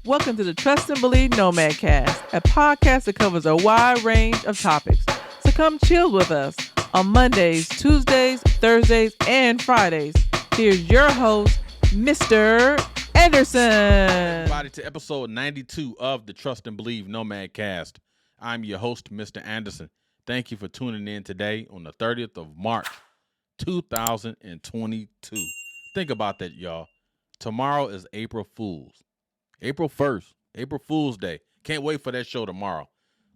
Welcome to the Trust and Believe Nomad Cast, a podcast that covers a wide range of topics. So come chill with us on Mondays, Tuesdays, Thursdays, and Fridays. Here's your host, Mr. Anderson. Everybody to episode 92 of the Trust and Believe Nomad Cast. I'm your host, Mr. Anderson. Thank you for tuning in today on the 30th of March, 2022. Think about that, y'all. Tomorrow is April Fool's. April 1st, April Fool's Day. Can't wait for that show tomorrow.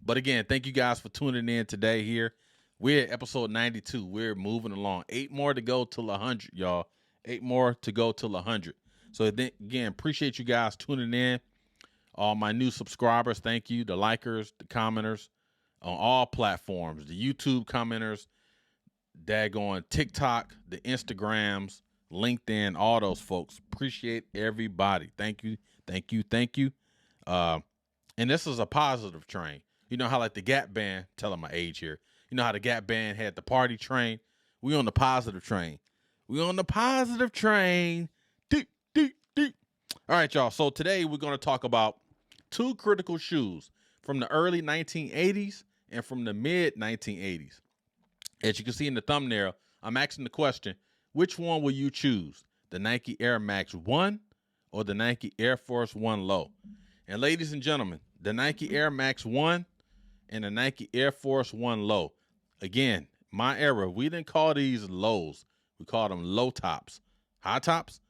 But again, thank you guys for tuning in today here. We're at episode 92. We're moving along. 8 more to go till 100, y'all. 8 more to go till 100. So again, appreciate you guys tuning in. All my new subscribers, thank you. The likers, the commenters on all platforms. The YouTube commenters, daggone TikTok, the Instagrams, LinkedIn, all those folks. Appreciate everybody. Thank you. Thank you. Thank you. And this is a positive train. You know how like the Gap Band, telling my age here. You know how the Gap Band had the party train? We on the positive train. We on the positive train. Deep, deep, deep. All right, y'all. So today we're going to talk about 2 critical shoes from the early 1980s and from the mid 1980s. As you can see in the thumbnail, I'm asking the question, which one will you choose? The Nike Air Max 1 or the Nike Air Force 1 Low? And ladies and gentlemen, the Nike Air Max 1 and the Nike Air Force 1 Low. Again, my era, we didn't call these lows. We called them low tops. High tops,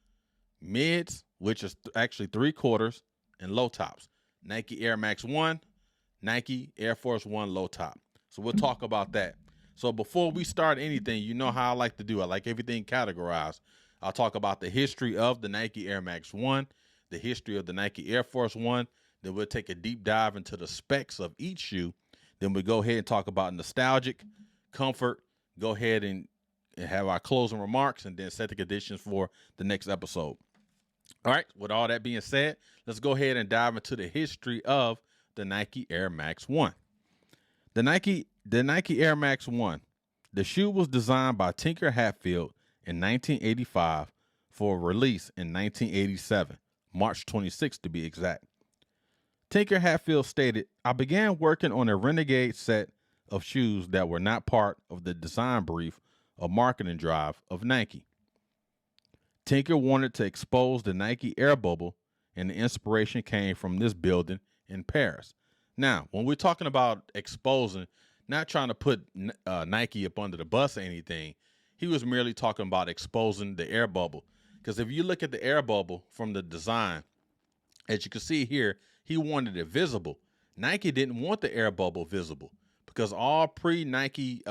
mids, which is actually 3/4, and low tops. Nike Air Max 1, Nike Air Force 1 low top. So we'll talk about that. So before we start anything, you know how I like to do. I like everything categorized. I'll talk about the history of the Nike Air Max 1, the history of the Nike Air Force 1. Then we'll take a deep dive into the specs of each shoe. Then we go ahead and talk about nostalgic, comfort, go ahead and have our closing remarks, and then set the conditions for the next episode. All right, with all that being said, let's go ahead and dive into the history of the Nike Air Max 1. The Nike Air Max 1. The shoe was designed by Tinker Hatfield in 1985 for release in 1987, March 26 to be exact. Tinker Hatfield stated, "I began working on a renegade set of shoes that were not part of the design brief or marketing drive of Nike. Tinker wanted to expose the Nike Air Bubble, and the inspiration came from this building in Paris." Now, when we're talking about exposing, not trying to put Nike up under the bus or anything, he was merely talking about exposing the air bubble. Because if you look at the air bubble from the design, as you can see here, he wanted it visible. Nike didn't want the air bubble visible because all pre-Nike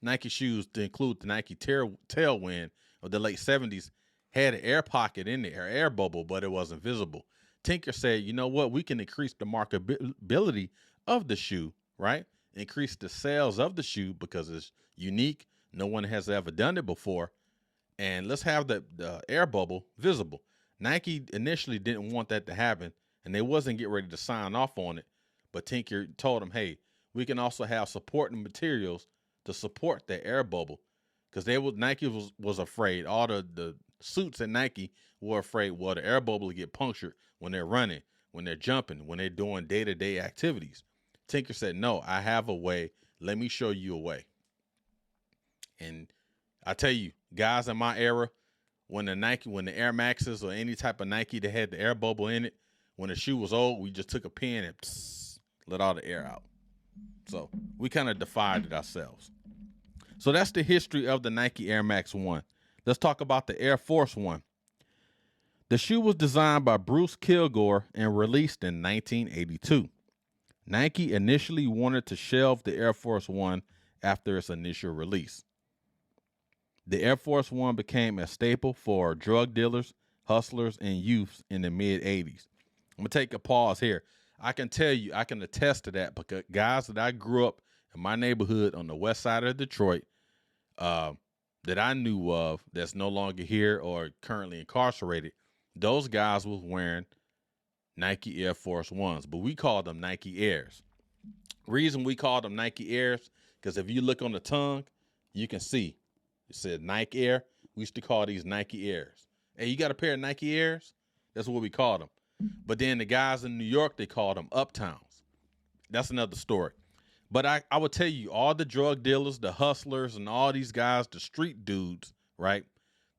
Nike shoes, to include the Nike Tailwind of the late 70s, had an air pocket in the air bubble, but it wasn't visible. Tinker said, you know what, we can increase the marketability of the shoe, right? Increase the sales of the shoe because it's unique. No one has ever done it before. And let's have the air bubble visible. Nike initially didn't want that to happen, and they wasn't getting ready to sign off on it. But Tinker told them, hey, we can also have supporting materials to support the air bubble. Because Nike was afraid. All the suits at Nike were afraid, well, the air bubble will get punctured when they're running, when they're jumping, when they're doing day-to-day activities. Tinker said, no, I have a way. Let me show you a way. And I tell you, guys in my era, when the Air Maxes or any type of Nike that had the air bubble in it, when the shoe was old, we just took a pen and let all the air out. So we kind of defied it ourselves. So that's the history of the Nike Air Max 1. Let's talk about the Air Force 1. The shoe was designed by Bruce Kilgore and released in 1982. Nike initially wanted to shelve the Air Force 1 after its initial release. The Air Force 1 became a staple for drug dealers, hustlers, and youths in the mid-'80s. I'm going to take a pause here. I can tell you, I can attest to that because guys that I grew up in my neighborhood on the west side of Detroit that I knew of that's no longer here or currently incarcerated, those guys was wearing Nike Air Force 1s, but we called them Nike Airs. Reason we called them Nike Airs, because if you look on the tongue, you can see it said Nike Air. We used to call these Nike Airs. Hey, you got a pair of Nike Airs? That's what we called them. But then the guys in New York, they called them uptowns. That's another story. But I would tell you, all the drug dealers, the hustlers, and all these guys, the street dudes, right?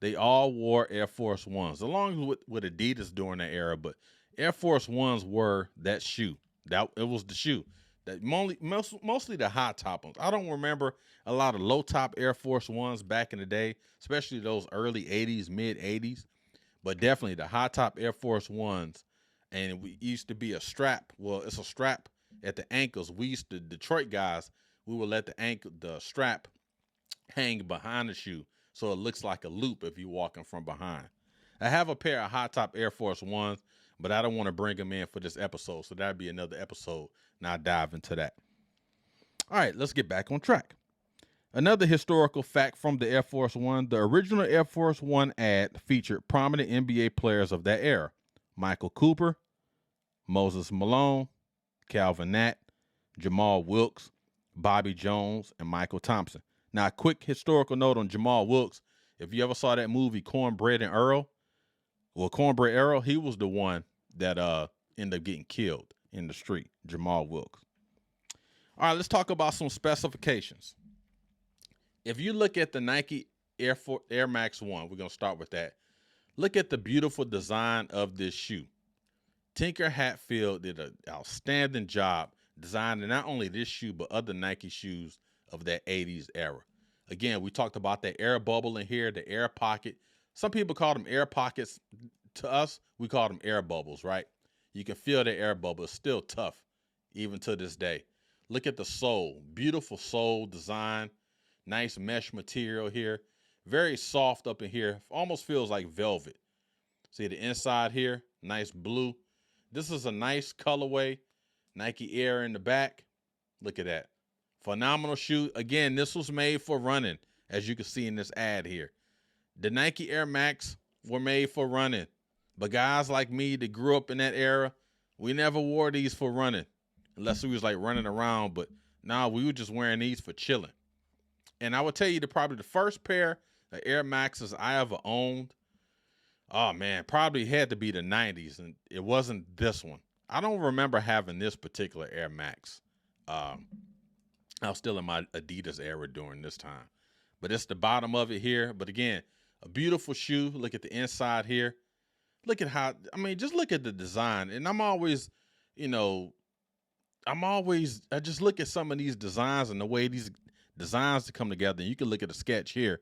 They all wore Air Force Ones, along with Adidas during that era. But Air Force Ones were that shoe. That it was the shoe. That mostly the high top ones. I don't remember a lot of low top Air Force Ones back in the day, especially those early '80s, mid '80s. But definitely the high top Air Force Ones, and we used to be a strap. Well, it's a strap at the ankles. We used to Detroit guys. We would let the strap hang behind the shoe, so it looks like a loop if you're walking from behind. I have a pair of high top Air Force Ones, but I don't want to bring them in for this episode, so that'd be another episode, and I'll dive into that. All right, let's get back on track. Another historical fact from the Air Force One: the original Air Force One ad featured prominent NBA players of that era: Michael Cooper, Moses Malone, Calvin Nat, Jamal Wilkes, Bobby Jones, and Michael Thompson. Now, a quick historical note on Jamal Wilkes. If you ever saw that movie Cornbread and Earl, Cornbread Earl, he was the one that ended up getting killed in the street, Jamal Wilkes. All right, let's talk about some specifications. If you look at the Nike Air Max 1, we're going to start with that. Look at the beautiful design of this shoe. Tinker Hatfield did an outstanding job designing not only this shoe, but other Nike shoes of that 80s era. Again, we talked about that air bubble in here, the air pocket. Some people call them air pockets. To us, we call them air bubbles, right? You can feel the air bubble. It's still tough, even to this day. Look at the sole. Beautiful sole design. Nice mesh material here. Very soft up in here. Almost feels like velvet. See the inside here? Nice blue. This is a nice colorway. Nike Air in the back. Look at that. Phenomenal shoe. Again, this was made for running, as you can see in this ad here. The Nike Air Max were made for running. But guys like me that grew up in that era, we never wore these for running. Unless we was like running around. But nah, we were just wearing these for chilling. And I would tell you probably the first pair of Air Maxes I ever owned, oh man, probably had to be the 90s. And it wasn't this one. I don't remember having this particular Air Max. I was still in my Adidas era during this time. But it's the bottom of it here. But again, a beautiful shoe. Look at the inside here. Look at how, just look at the design. And I'm always, I just look at some of these designs and the way these designs to come together. And you can look at the sketch here.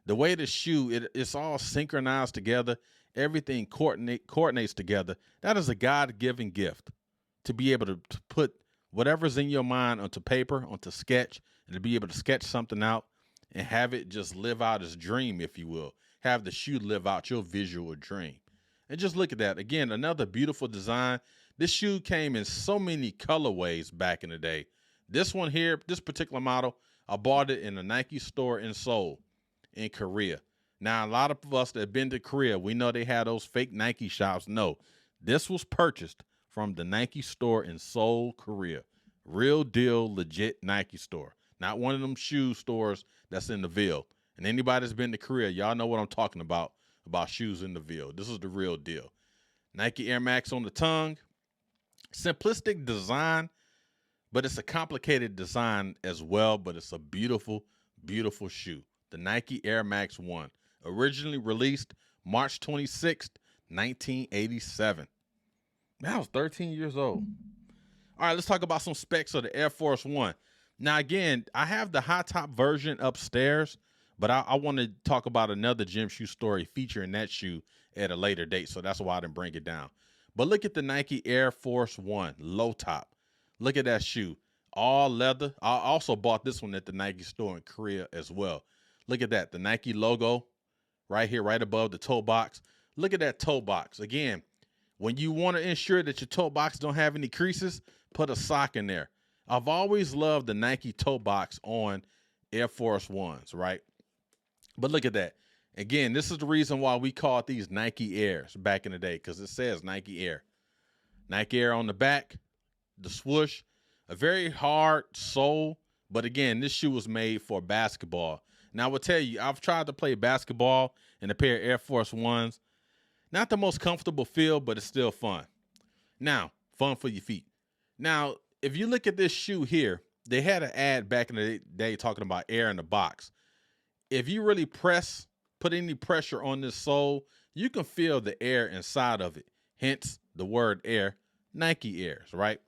The way the shoe, it's all synchronized together. Everything coordinates together. That is a God-given gift to be able to put whatever's in your mind onto paper, onto sketch, and to be able to sketch something out and have it just live out its dream, if you will. Have the shoe live out your visual dream. And just look at that. Again, another beautiful design. This shoe came in so many colorways back in the day. This one here, this particular model, I bought it in a Nike store in Seoul in Korea. Now, a lot of us that have been to Korea, we know they had those fake Nike shops. No, this was purchased from the Nike store in Seoul, Korea. Real deal, legit Nike store. Not one of them shoe stores that's in the Ville. And anybody that's been to Korea, y'all know what I'm talking about shoes in the Ville. This is the real deal. Nike Air Max on the tongue. Simplistic design, but it's a complicated design as well, but it's a beautiful, beautiful shoe. The Nike Air Max 1. Originally released March 26th, 1987. Man, I was 13 years old. All right, let's talk about some specs of the Air Force One. Now, again, I have the high top version upstairs, but I want to talk about another gym shoe story featuring that shoe at a later date, so that's why I didn't bring it down. But look at the Nike Air Force One, low top. Look at that shoe, all leather. I also bought this one at the Nike store in Korea as well. Look at that, the Nike logo right here, right above the toe box. Look at that toe box. Again, when you want to ensure that your toe box don't have any creases, put a sock in there. I've always loved the Nike toe box on Air Force Ones, right? But look at that. Again, this is the reason why we called these Nike Airs back in the day, because it says Nike Air. Nike Air on the back, the swoosh, a very hard sole. But again, this shoe was made for basketball. Now, I will tell you, I've tried to play basketball in a pair of Air Force Ones. Not the most comfortable feel, but it's still fun. Now, fun for your feet. Now, if you look at this shoe here, they had an ad back in the day talking about air in the box. If you really put any pressure on this sole, you can feel the air inside of it. Hence the word air, Nike Airs, right?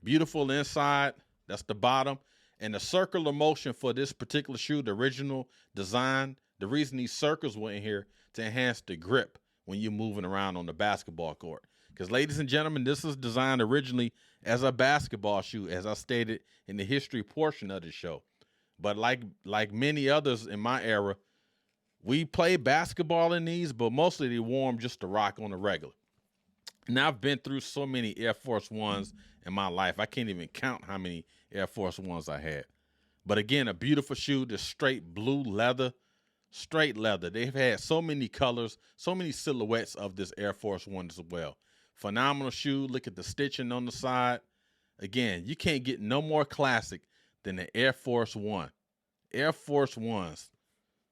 Beautiful inside, that's the bottom. And the circular motion for this particular shoe, the original design, the reason these circles were in here to enhance the grip when you're moving around on the basketball court. Because, ladies and gentlemen, this is designed originally as a basketball shoe, as I stated in the history portion of the show. But like many others in my era, we played basketball in these, but mostly they wore them just to rock on the regular. Now, I've been through so many Air Force Ones in my life. I can't even count how many Air Force Ones I had. But again, a beautiful shoe, the straight blue leather, straight leather. They've had so many colors, so many silhouettes of this Air Force One as well. Phenomenal shoe. Look at the stitching on the side. Again, you can't get no more classic than the Air Force One. Air Force Ones,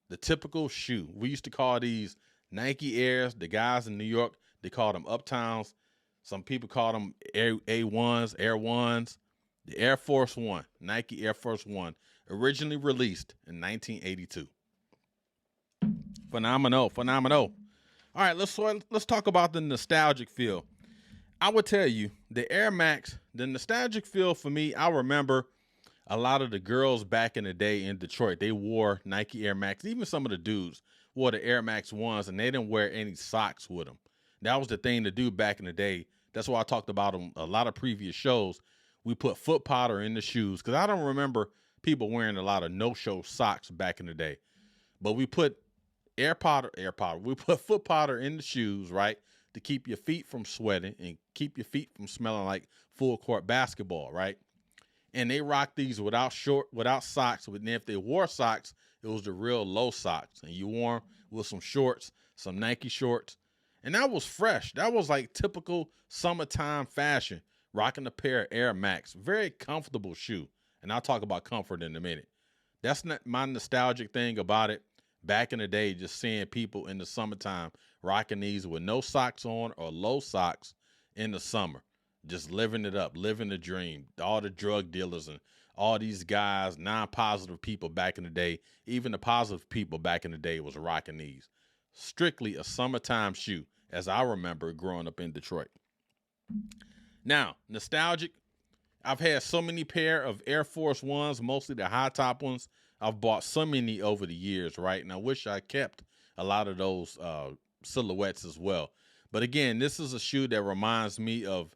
the typical shoe. We used to call these Nike Airs. The guys in New York, they called them Uptowns. Some people call them A1s, Air Ones. The Air Force One, Nike Air Force One, originally released in 1982. Phenomenal. All right, let's talk about the nostalgic feel. I would tell you, the Air Max, the nostalgic feel for me, I remember a lot of the girls back in the day in Detroit, they wore Nike Air Max. Even some of the dudes wore the Air Max 1s, and they didn't wear any socks with them. That was the thing to do back in the day. That's why I talked about them a lot of previous shows. We put foot powder in the shoes, because I don't remember people wearing a lot of no-show socks back in the day. But we put we put foot powder in the shoes, right, to keep your feet from sweating and keep your feet from smelling like full court basketball, right? And they rocked these without socks. But then if they wore socks, it was the real low socks. And you wore them with some shorts, some Nike shorts. And that was fresh. That was like typical summertime fashion, rocking a pair of Air Max. Very comfortable shoe. And I'll talk about comfort in a minute. That's not my nostalgic thing about it. Back in the day, just seeing people in the summertime rocking these with no socks on or low socks in the summer. Just living it up, living the dream. All the drug dealers and all these guys, non-positive people back in the day, even the positive people back in the day was rocking these. Strictly a summertime shoe, as I remember growing up in Detroit. Now, nostalgic. I've had so many pair of Air Force Ones, mostly the high top ones. I've bought so many over the years, right? And I wish I kept a lot of those silhouettes as well. But again, this is a shoe that reminds me of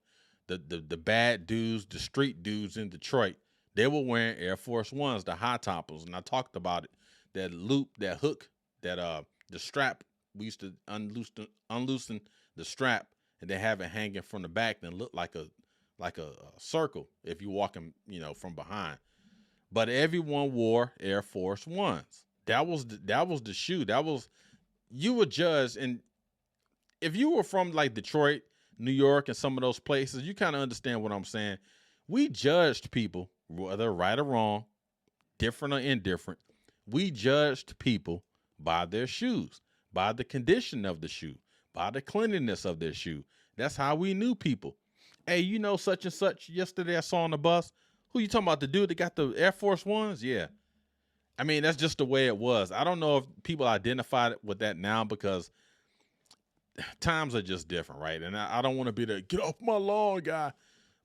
the bad dudes, the street dudes in Detroit. They were wearing Air Force Ones, the high toppers, and I talked about it. That loop, that hook, that the strap. We used to unloosen the strap and then have it hanging from the back and look like a circle if you're walking, from behind. But everyone wore Air Force Ones. That was the shoe. You were judged, and if you were from like Detroit, New York, and some of those places, you kind of understand what I'm saying. We judged people, whether right or wrong, different or indifferent. We judged people by their shoes, by the condition of the shoe, by the cleanliness of their shoe. That's how we knew people. Hey, such and such yesterday I saw on the bus. Who you talking about, the dude that got the Air Force Ones? Yeah. I mean, that's just the way it was. I don't know if people identify with that now because times are just different, right? And I don't want to be the get off my lawn guy.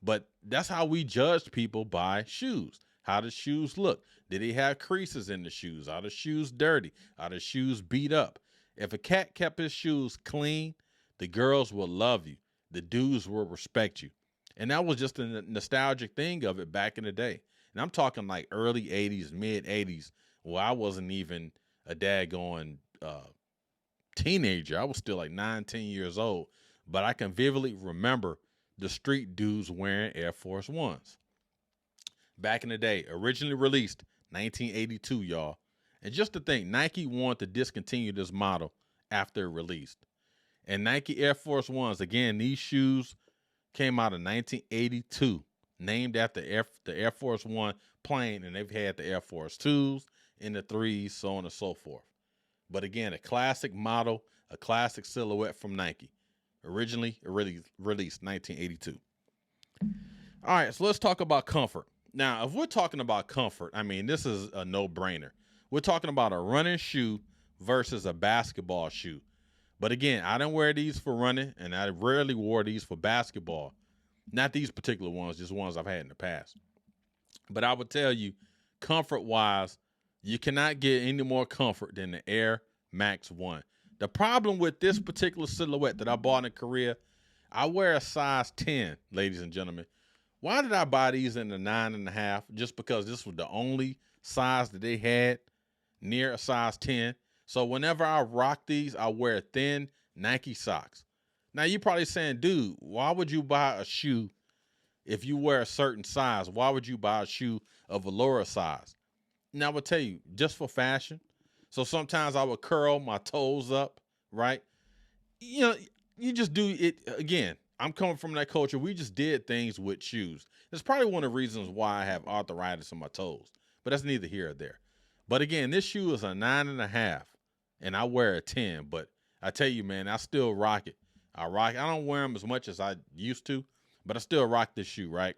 But that's how we judged people by shoes. How the shoes look. Did they have creases in the shoes? Are the shoes dirty? Are the shoes beat up? If a cat kept his shoes clean, the girls will love you. The dudes will respect you. And that was just a nostalgic thing of it back in the day. And I'm talking like early 80s, mid 80s, where I wasn't even a daggone teenager. I was still like 9, 10 years old. But I can vividly remember the street dudes wearing Air Force Ones. Back in the day, originally released 1982, y'all. And just to think, Nike wanted to discontinue this model after it released. And Nike Air Force Ones, again, these shoes came out in 1982, named after the Air Force One plane, and they've had the Air Force 2s and the 3s, so on and so forth. But again, a classic model, a classic silhouette from Nike. originally released 1982. All right, so let's talk about comfort. Now, if we're talking about comfort, I mean, this is a no-brainer. We're talking about a running shoe versus a basketball shoe. But again, I didn't wear these for running, and I rarely wore these for basketball. Not these particular ones, just ones I've had in the past. But I would tell you, comfort-wise, you cannot get any more comfort than the Air Max 1. The problem with this particular silhouette that I bought in Korea, I wear a size 10, ladies and gentlemen. Why did I buy these in the 9.5? Just because this was the only size that they had near a size 10. So whenever I rock these, I wear thin Nike socks. Now you're probably saying, dude, why would you buy a shoe if you wear a certain size? Why would you buy a shoe of a lower size? Now I will tell you, just for fashion. So sometimes I would curl my toes up, right? You know, you just do it again. I'm coming from that culture. We just did things with shoes. It's probably one of the reasons why I have arthritis in my toes, but that's neither here or there. But again, this shoe is a 9.5, and I wear a 10. But I tell you, man, I still rock it. I don't wear them as much as I used to, but I still rock this shoe, right?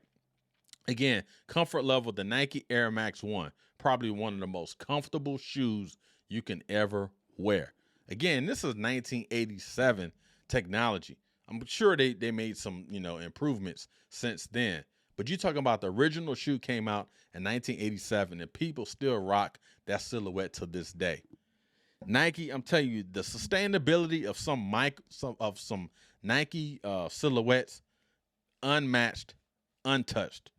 Again, comfort level, the Nike Air Max 1, probably one of the most comfortable shoes you can ever wear. Again, this is 1987 technology. I'm sure they made some, improvements since then. But you're talking about the original shoe came out in 1987, and people still rock that silhouette to this day. Nike, I'm telling you, the sustainability of some Nike silhouettes, unmatched, untouched.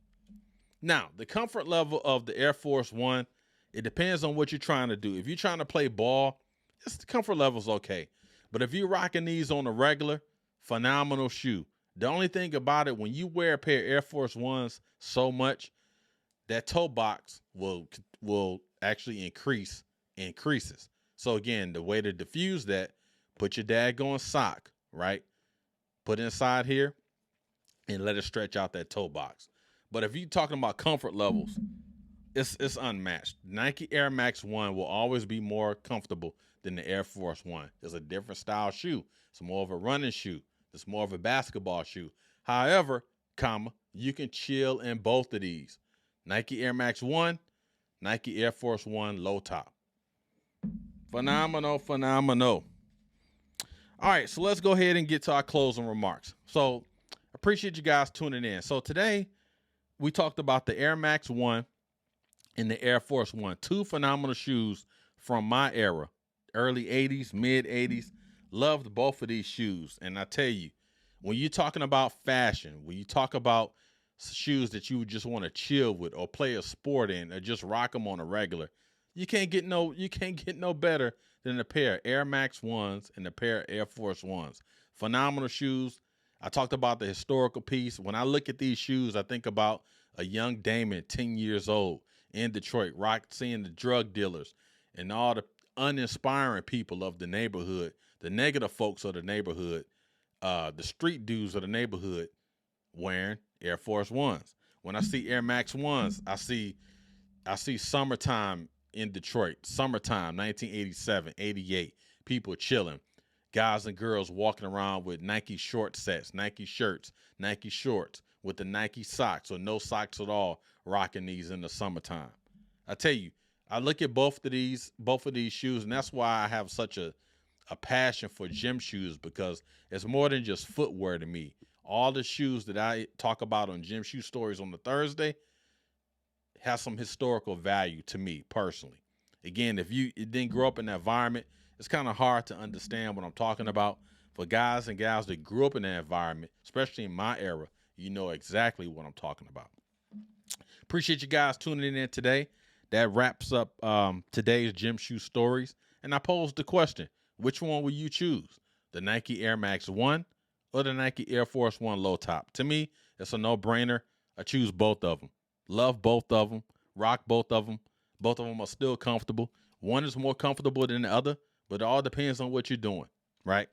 Now, the comfort level of the Air Force One, it depends on what you're trying to do. If you're trying to play ball, the comfort level's okay. But if you're rocking these on a regular, phenomenal shoe. The only thing about it, when you wear a pair of Air Force Ones so much, that toe box will actually increases. So again, the way to diffuse that, put your daggone sock, right? Put it inside here and let it stretch out that toe box. But if you're talking about comfort levels, it's unmatched. Nike Air Max 1 will always be more comfortable than the Air Force One. It's a different style shoe. It's more of a running shoe. It's more of a basketball shoe. However, you can chill in both of these. Nike Air Max 1, Nike Air Force One low top. Phenomenal. All right, so let's go ahead and get to our closing remarks. So appreciate you guys tuning in. So today we talked about the Air Max 1 and the Air Force One, two phenomenal shoes from my era, early 80s, mid 80s. Loved both of these shoes. And I tell you, when you're talking about fashion, when you talk about shoes that you just want to chill with or play a sport in or just rock them on a regular, you can't get no better than a pair of Air Max 1s and a pair of Air Force Ones. Phenomenal shoes. I talked about the historical piece. When I look at these shoes, I think about a young Damon, 10 years old, in Detroit, seeing the drug dealers and all the uninspiring people of the neighborhood, the negative folks of the neighborhood, the street dudes of the neighborhood wearing Air Force Ones. When I see Air Max 1s, I see summertime in Detroit, summertime, 1987, 88, people chilling, guys and girls walking around with Nike short sets, Nike shirts, Nike shorts with the Nike socks or no socks at all, rocking these in the summertime. I tell you, I look at both of these shoes, and that's why I have such a passion for gym shoes, because it's more than just footwear to me. All the shoes that I talk about on Gym Shoe Stories on the Thursday has some historical value to me personally. Again, if you didn't grow up in that environment, it's kind of hard to understand what I'm talking about. For guys and gals that grew up in that environment, especially in my era, you know exactly what I'm talking about. Appreciate you guys tuning in today. That wraps up today's Gym Shoe Stories. And I posed the question, which one will you choose? The Nike Air Max 1 or the Nike Air Force One low top? To me, it's a no-brainer. I choose both of them. Love both of them. Rock both of them. Both of them are still comfortable. One is more comfortable than the other, but it all depends on what you're doing, right?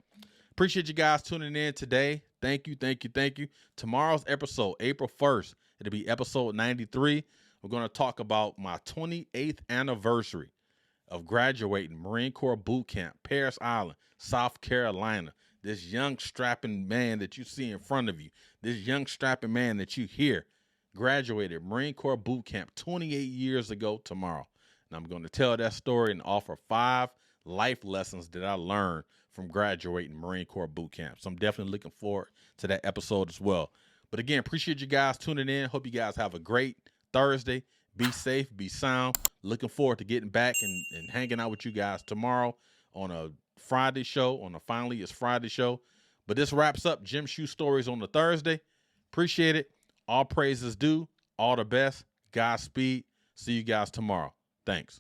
Appreciate you guys tuning in today. Thank you. Tomorrow's episode, April 1st, it'll be episode 93. We're going to talk about my 28th anniversary of graduating Marine Corps Boot Camp, Paris Island, South Carolina. this young strapping man that you see in front of you, this young strapping man that you hear, graduated Marine Corps boot camp 28 years ago tomorrow. And I'm going to tell that story and offer 5 life lessons that I learned from graduating Marine Corps boot camp. So I'm definitely looking forward to that episode as well. But again, appreciate you guys tuning in. Hope you guys have a great Thursday. Be safe, be sound. Looking forward to getting back and hanging out with you guys tomorrow on a Friday show, on a Finally It's Friday show. But this wraps up Gym Shoe Stories on the Thursday. Appreciate it. All praises due. All the best. Godspeed. See you guys tomorrow. Thanks.